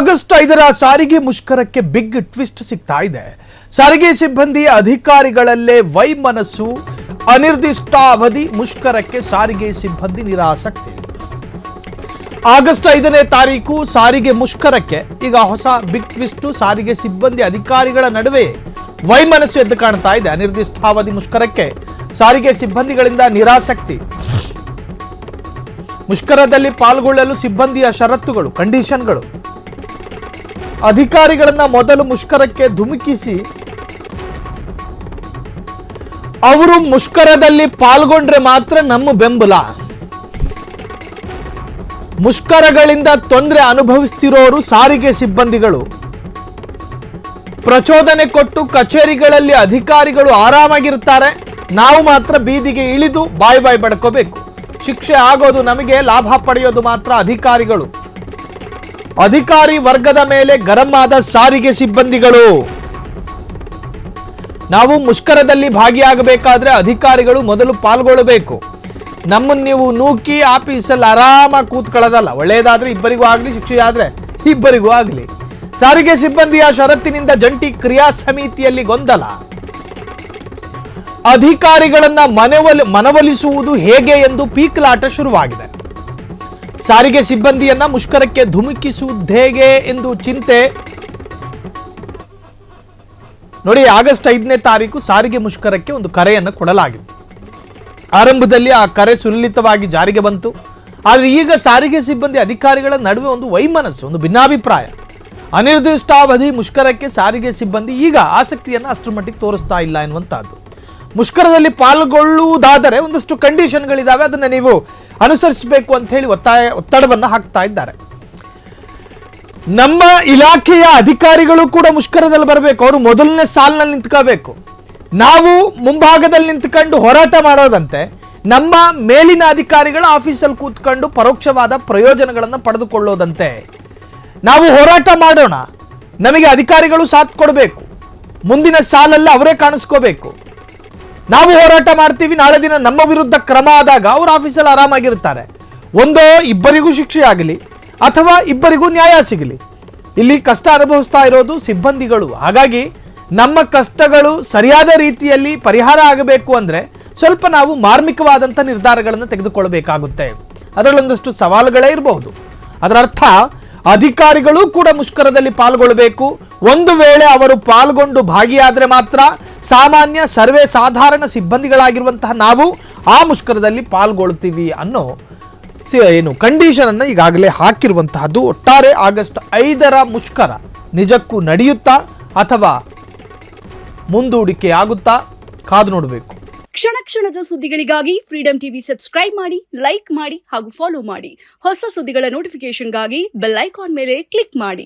August 5ರ ಸಾರಿಗೆ ಮುಷ್ಕರಕ್ಕೆ big twist ಸಿಗ್ತಾ ಇದೆ. ಸಾರಿಗೆ ಸಿಬ್ಬಂದಿ ಅಧಿಕಾರಿಗಳಲ್ಲೇ ವೈಮನಸ್ಸು. ಅನಿರ್ದಿಷ್ಟಾವಧಿ ಮುಷ್ಕರಕ್ಕೆ ಸಾರಿಗೆ ಸಿಬ್ಬಂದಿ ನಿರಾಸಕ್ತಿ. ಆಗಸ್ಟ್ 5ನೇ ತಾರೀಕು ಸಾರಿಗೆ ಮುಷ್ಕರಕ್ಕೆ ಈಗ ಹೊಸ ಬಿಗ್ ಟ್ವಿಸ್ಟ್. ಸಾರಿಗೆ ಸಿಬ್ಬಂದಿ ಅಧಿಕಾರಿಗಳ ನಡುವೆ ವೈಮನಸ್ಸು ಎದ್ದು ಕಾಣ್ತಾ ಇದೆ. ಅನಿರ್ದಿಷ್ಟಾವಧಿ ಮುಷ್ಕರಕ್ಕೆ ಸಾರಿಗೆ ಸಿಬ್ಬಂದಿಗಳಿಂದ ನಿರಾಸಕ್ತಿ. ಮುಷ್ಕರದಲ್ಲಿ ಪಾಲ್ಗೊಳ್ಳಲು ಸಿಬ್ಬಂದಿಯ ಷರತ್ತುಗಳು, ಕಂಡೀಷನ್ಗಳು. ಅಧಿಕಾರಿಗಳನ್ನ ಮೊದಲು ಮುಷ್ಕರಕ್ಕೆ ಧುಮುಕಿಸಿ ಅವರು ಮುಷ್ಕರದಲ್ಲಿ ಪಾಲ್ಗೊಂಡ್ರೆ ಮಾತ್ರ ನಮ್ಮ ಬೆಂಬಲ. ಮುಷ್ಕರಗಳಿಂದ ತೊಂದರೆ ಅನುಭವಿಸ್ತಿರೋರು ಸಾರಿಗೆ ಸಿಬ್ಬಂದಿಗಳು. ಪ್ರಚೋದನೆ ಕೊಟ್ಟು ಕಚೇರಿಗಳಲ್ಲಿ ಅಧಿಕಾರಿಗಳು ಆರಾಮಾಗಿರ್ತಾರೆ, ನಾವು ಮಾತ್ರ ಬೀದಿಗೆ ಇಳಿದು ಬಾಯ್ ಬಡ್ಕೋಬೇಕು. ಶಿಕ್ಷೆ ಆಗೋದು ನಮಗೆ, ಲಾಭ ಪಡೆಯೋದು ಮಾತ್ರ ಅಧಿಕಾರಿಗಳು. ಅಧಿಕಾರಿ ವರ್ಗದ ಮೇಲೆ ಗರಂ ಆದ ಸಾರಿಗೆ ಸಿಬ್ಬಂದಿಗಳು. ನಾವು ಮುಷ್ಕರದಲ್ಲಿ ಭಾಗಿಯಾಗಬೇಕಾದ್ರೆ ಅಧಿಕಾರಿಗಳು ಮೊದಲು ಪಾಲ್ಗೊಳ್ಳಬೇಕು. ನಮ್ಮನ್ನು ನೀವು ನೂಕಿ ಆಫೀಸಲ್ಲಿ ಆರಾಮಾಗಿ ಕೂತ್ಕೊಳ್ಳೋದಲ್ಲ. ಒಳ್ಳೆಯದಾದ್ರೆ ಇಬ್ಬರಿಗೂ ಆಗಲಿ, ಶಿಕ್ಷೆ ಆದ್ರೆ ಇಬ್ಬರಿಗೂ ಆಗಲಿ. ಸಾರಿಗೆ ಸಿಬ್ಬಂದಿಯ ಷರತ್ತಿನಿಂದ ಜಂಟಿ ಕ್ರಿಯಾ ಸಮಿತಿಯಲ್ಲಿ ಗೊಂದಲ. ಅಧಿಕಾರಿಗಳನ್ನ ಮನವೊಲಿಸುವುದು ಹೇಗೆ ಎಂದು ಪೀಕಲಾಟ ಶುರುವಾಗಿದೆ. ಸಾರಿಗೆ ಸಿಬ್ಬಂದಿಯನ್ನ ಮುಷ್ಕರಕ್ಕೆ ಧುಮುಕಿಸುವುದು ಹೇಗೆ ಎಂದು ಚಿಂತೆ. ನೋಡಿ, ಆಗಸ್ಟ್ 5ನೇ ತಾರೀಕು ಸಾರಿಗೆ ಮುಷ್ಕರಕ್ಕೆ ಒಂದು ಕರೆಯನ್ನು ಕೊಡಲಾಗಿತ್ತು. ಆರಂಭದಲ್ಲಿ ಆ ಕರೆ ಸುಲಲಿತವಾಗಿ ಜಾರಿಗೆ ಬಂತು. ಆದರೆ ಈಗ ಸಾರಿಗೆ ಸಿಬ್ಬಂದಿ ಅಧಿಕಾರಿಗಳ ನಡುವೆ ಒಂದು ವೈಮನಸ್ಸು, ಒಂದು ಭಿನ್ನಾಭಿಪ್ರಾಯ. ಅನಿರ್ದಿಷ್ಟಾವಧಿ ಮುಷ್ಕರಕ್ಕೆ ಸಾರಿಗೆ ಸಿಬ್ಬಂದಿ ಈಗ ಆಸಕ್ತಿಯನ್ನು ಅಷ್ಟರ ಮಟ್ಟಿಗೆ ತೋರಿಸ್ತಾ ಇಲ್ಲ ಎನ್ನುವಂತಹದ್ದು. ಮುಷ್ಕರದಲ್ಲಿ ಪಾಲ್ಗೊಳ್ಳುವುದಾದರೆ ಒಂದಷ್ಟು ಕಂಡೀಷನ್ಗಳಿದ್ದಾವೆ, ಅದನ್ನು ನೀವು ಅನುಸರಿಸಬೇಕು ಅಂತ ಹೇಳಿ ಒತ್ತಡವನ್ನು ಹಾಕ್ತಾ ಇದ್ದಾರೆ. ನಮ್ಮ ಇಲಾಖೆಯ ಅಧಿಕಾರಿಗಳು ಕೂಡ ಮುಷ್ಕರದಲ್ಲಿ ಬರಬೇಕು. ಅವರು ಮೊದಲನೇ ಸಾಲಿನಲ್ಲಿ ನಿಂತ್ಕೋಬೇಕು. ನಾವು ಮುಂಭಾಗದಲ್ಲಿ ನಿಂತ್ಕೊಂಡು ಹೋರಾಟ ಮಾಡೋದಂತೆ, ನಮ್ಮ ಮೇಲಿನ ಅಧಿಕಾರಿಗಳ ಆಫೀಸಲ್ಲಿ ಕೂತ್ಕೊಂಡು ಪರೋಕ್ಷವಾದ ಪ್ರಯೋಜನಗಳನ್ನು ಪಡೆದುಕೊಳ್ಳೋದಂತೆ. ನಾವು ಹೋರಾಟ ಮಾಡೋಣ, ನಮಗೆ ಅಧಿಕಾರಿಗಳು ಸಾಥ್ ಕೊಡಬೇಕು, ಮುಂದಿನ ಸಾಲಲ್ಲಿ ಅವರೇ ಕಾಣಿಸ್ಕೋಬೇಕು. ನಾವು ಹೋರಾಟ ಮಾಡ್ತೀವಿ, ನಾಳೆ ದಿನ ನಮ್ಮ ವಿರುದ್ಧ ಕ್ರಮ ಆದಾಗ ಅವ್ರ ಆಫೀಸಲ್ಲಿ ಆರಾಮಾಗಿರ್ತಾರೆ. ಒಂದೋ ಇಬ್ಬರಿಗೂ ಶಿಕ್ಷೆ ಆಗಲಿ ಅಥವಾ ಇಬ್ಬರಿಗೂ ನ್ಯಾಯ ಸಿಗಲಿ. ಇಲ್ಲಿ ಕಷ್ಟ ಅನುಭವಿಸ್ತಾ ಇರೋದು ಸಿಬ್ಬಂದಿಗಳು. ಹಾಗಾಗಿ ನಮ್ಮ ಕಷ್ಟಗಳು ಸರಿಯಾದ ರೀತಿಯಲ್ಲಿ ಪರಿಹಾರ ಆಗಬೇಕು ಅಂದರೆ ಸ್ವಲ್ಪ ನಾವು ಮಾರ್ಮಿಕವಾದಂಥ ನಿರ್ಧಾರಗಳನ್ನು ತೆಗೆದುಕೊಳ್ಳಬೇಕಾಗುತ್ತೆ. ಅದರಲ್ಲೊಂದಷ್ಟು ಸವಾಲುಗಳೇ ಇರಬಹುದು. ಅದರ ಅರ್ಥ ಅಧಿಕಾರಿಗಳು ಕೂಡ ಮುಷ್ಕರದಲ್ಲಿ ಪಾಲ್ಗೊಳ್ಳಬೇಕು. ಒಂದು ವೇಳೆ ಅವರು ಪಾಲ್ಗೊಂಡು ಭಾಗಿಯಾದರೆ ಮಾತ್ರ ಸಾಮಾನ್ಯ ಸರ್ವೇ ಸಾಧಾರಣ ಸಿಬ್ಬಂದಿಗಳಾಗಿರುವಂತಹ ನಾವು ಆ ಮುಷ್ಕರದಲ್ಲಿ ಪಾಲ್ಗೊಳ್ತೀವಿ ಅನ್ನೋ ಕಂಡೀಷನ್ ಅನ್ನು ಈಗಾಗಲೇ ಹಾಕಿರುವಂತಹದ್ದು. ಒಟ್ಟಾರೆ ಆಗಸ್ಟ್ 5ರ ಮುಷ್ಕರ ನಿಜಕ್ಕೂ ನಡೆಯುತ್ತಾ ಅಥವಾ ಮುಂದೂಡಿಕೆ ಆಗುತ್ತಾ, ಕಾದು ನೋಡಬೇಕು. ಕ್ಷಣ ಕ್ಷಣದ ಸುದ್ದಿಗಳಿಗಾಗಿ ಫ್ರೀಡಂ ಟಿವಿ ಸಬ್ಸ್ಕ್ರೈಬ್ ಮಾಡಿ, ಲೈಕ್ ಮಾಡಿ ಹಾಗೂ ಫಾಲೋ ಮಾಡಿ. ಹೊಸ ಸುದ್ದಿಗಳ ನೋಟಿಫಿಕೇಶನ್ಗಾಗಿ ಬೆಲ್ ಐಕಾನ್ ಮೇಲೆ ಕ್ಲಿಕ್ ಮಾಡಿ.